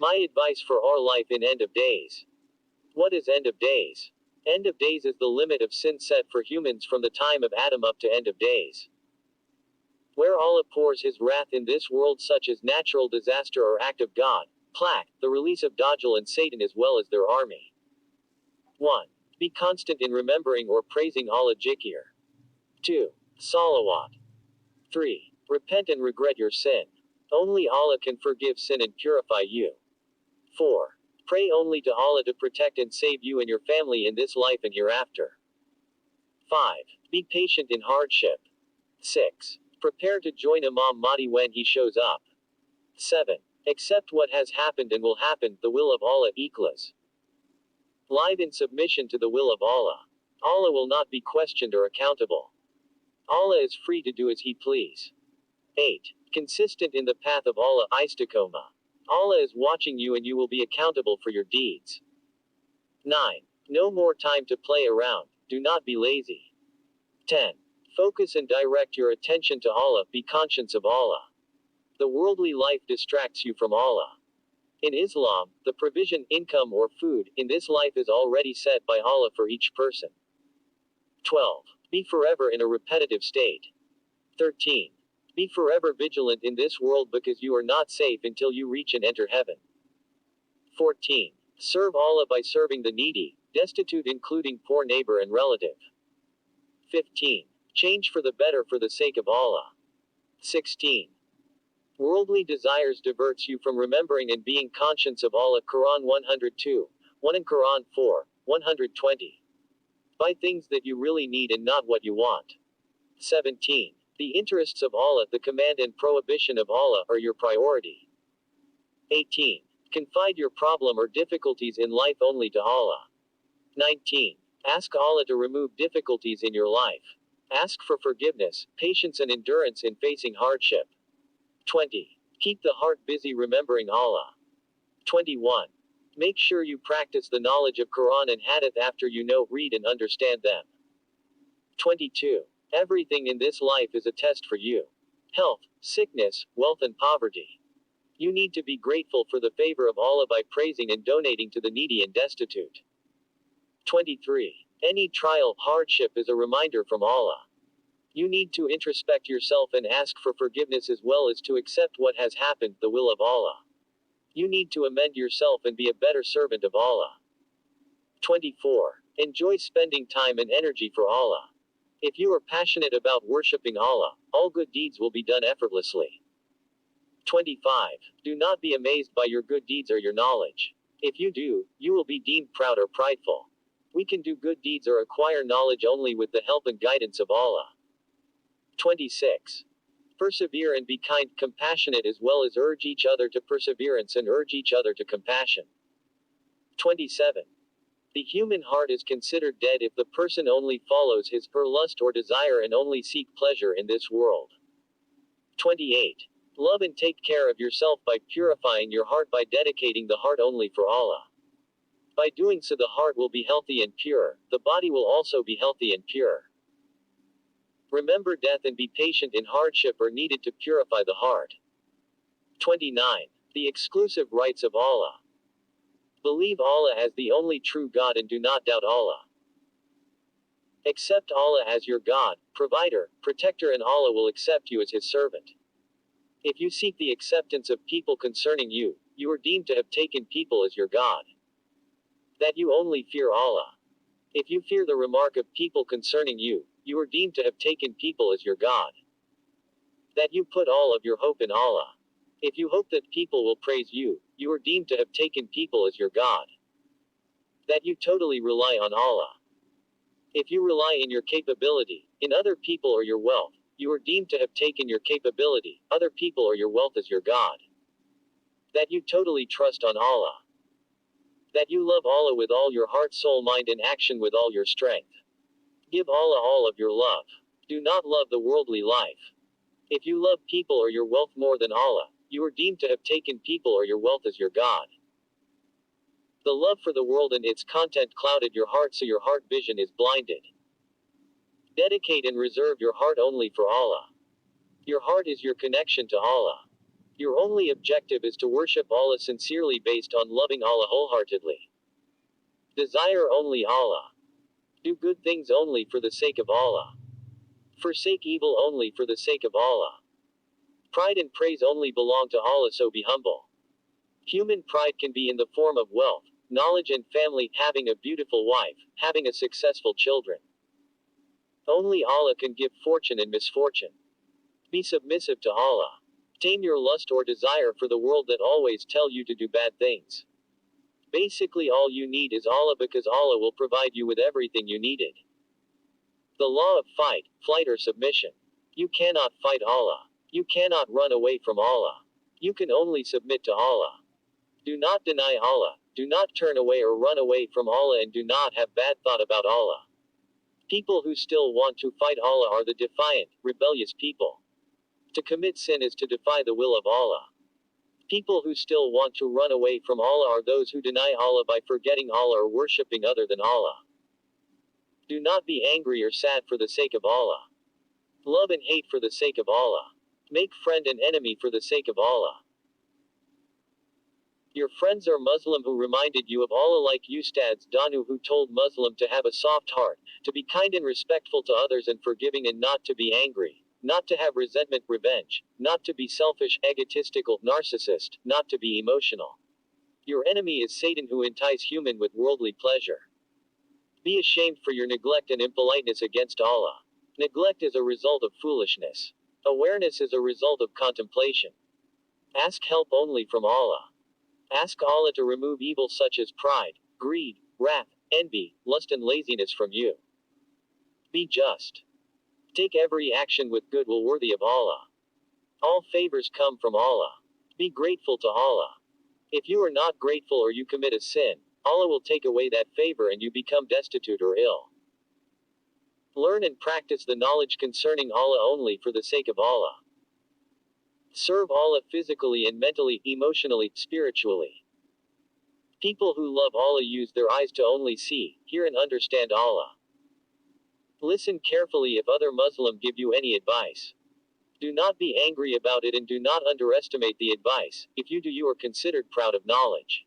My advice for our life in end of days. What is end of days? End of days is the limit of sin set for humans from the time of Adam up to end of days. Where Allah pours his wrath in this world, such as natural disaster or act of God, plague, the release of Dajjal and Satan as well as their army. 1. Be constant in remembering or praising Allah Jikr. 2. Salawat. 3. Repent and regret your sin. Only Allah can forgive sin and purify you. 4. Pray only to Allah to protect and save you and your family in this life and hereafter. 5. Be patient in hardship. 6. Prepare to join Imam Mahdi when he shows up. 7. Accept what has happened and will happen, the will of Allah equals. Live in submission to the will of Allah. Allah will not be questioned or accountable. Allah is free to do as he please. 8. Consistent in the path of Allah, Istiqomah. Allah is watching you and you will be accountable for your deeds. 9. No more time to play around, do not be lazy. 10. Focus and direct your attention to Allah, be conscious of Allah. The worldly life distracts you from Allah. In Islam, the provision, income or food, in this life is already set by Allah for each person. 12. Be forever in a repetitive state. 13. Be forever vigilant in this world because you are not safe until you reach and enter heaven. 14. Serve Allah by serving the needy, destitute including poor neighbor and relative. 15. Change for the better for the sake of Allah. 16. Worldly desires diverts you from remembering and being conscious of Allah. Quran 102, 1 and Quran 4, 120. Buy things that you really need and not what you want. 17. The interests of Allah, the command and prohibition of Allah, are your priority. 18. Confide your problem or difficulties in life only to Allah. 19. Ask Allah to remove difficulties in your life. Ask for forgiveness, patience and endurance in facing hardship. 20. Keep the heart busy remembering Allah. 21. Make sure you practice the knowledge of Quran and Hadith after you know, read and understand them. 22. Everything in this life is a test for you. Health, sickness, wealth and poverty. You need to be grateful for the favor of Allah by praising and donating to the needy and destitute. 23. Any trial, hardship is a reminder from Allah. You need to introspect yourself and ask for forgiveness as well as to accept what has happened, the will of Allah. You need to amend yourself and be a better servant of Allah. 24. Enjoy spending time and energy for Allah. If you are passionate about worshipping Allah, all good deeds will be done effortlessly. 25. Do not be amazed by your good deeds or your knowledge. If you do, you will be deemed proud or prideful. We can do good deeds or acquire knowledge only with the help and guidance of Allah. 26. Persevere and be kind, compassionate as well as urge each other to perseverance and urge each other to compassion. 27. The human heart is considered dead if the person only follows his, her lust or desire and only seek pleasure in this world. 28. Love and take care of yourself by purifying your heart by dedicating the heart only for Allah. By doing so the heart will be healthy and pure, the body will also be healthy and pure. Remember death and be patient in hardship are needed to purify the heart. 29. The exclusive rights of Allah. Believe Allah as the only true God and do not doubt Allah. Accept Allah as your God, provider, protector and Allah will accept you as his servant. If you seek the acceptance of people concerning you, you are deemed to have taken people as your God. That you only fear Allah. If you fear the remark of people concerning you, you are deemed to have taken people as your God. That you put all of your hope in Allah. If you hope that people will praise you, you are deemed to have taken people as your God. That you totally rely on Allah. If you rely in your capability, in other people or your wealth, you are deemed to have taken your capability, other people or your wealth as your God. That you totally trust on Allah. That you love Allah with all your heart, soul, mind and action with all your strength. Give Allah all of your love. Do not love the worldly life. If you love people or your wealth more than Allah, you are deemed to have taken people or your wealth as your God. The love for the world and its content clouded your heart so your heart vision is blinded. Dedicate and reserve your heart only for Allah. Your heart is your connection to Allah. Your only objective is to worship Allah sincerely based on loving Allah wholeheartedly. Desire only Allah. Do good things only for the sake of Allah. Forsake evil only for the sake of Allah. Pride and praise only belong to Allah, so be humble. Human pride can be in the form of wealth, knowledge and family, having a beautiful wife, having a successful children. Only Allah can give fortune and misfortune. Be submissive to Allah. Tame your lust or desire for the world that always tell you to do bad things. Basically all you need is Allah, because Allah will provide you with everything you needed. The law of fight, flight or submission. You cannot fight Allah. You cannot run away from Allah. You can only submit to Allah. Do not deny Allah. Do not turn away or run away from Allah, and do not have bad thought about Allah. People who still want to fight Allah are the defiant, rebellious people. To commit sin is to defy the will of Allah. People who still want to run away from Allah are those who deny Allah by forgetting Allah or worshipping other than Allah. Do not be angry or sad for the sake of Allah. Love and hate for the sake of Allah. Make friend and enemy for the sake of Allah. Your friends are Muslim who reminded you of Allah, like Ustads Danu who told Muslim to have a soft heart, to be kind and respectful to others and forgiving, and not to be angry, not to have resentment, revenge, not to be selfish, egotistical, narcissist, not to be emotional. Your enemy is Satan who entice human with worldly pleasure. Be ashamed for your neglect and impoliteness against Allah. Neglect is a result of foolishness. Awareness is a result of contemplation. Ask help only from Allah. Ask Allah to remove evil such as pride, greed, wrath, envy, lust and laziness from you. Be just. Take every action with goodwill worthy of Allah. All favors come from Allah. Be grateful to Allah. If you are not grateful or you commit a sin, Allah will take away that favor and you become destitute or ill. Learn and practice the knowledge concerning Allah only for the sake of Allah. Serve Allah physically and mentally, emotionally, spiritually. People who love Allah use their eyes to only see, hear and understand Allah. Listen carefully if other Muslim give you any advice. Do not be angry about it and do not underestimate the advice. If you do, you are considered proud of knowledge.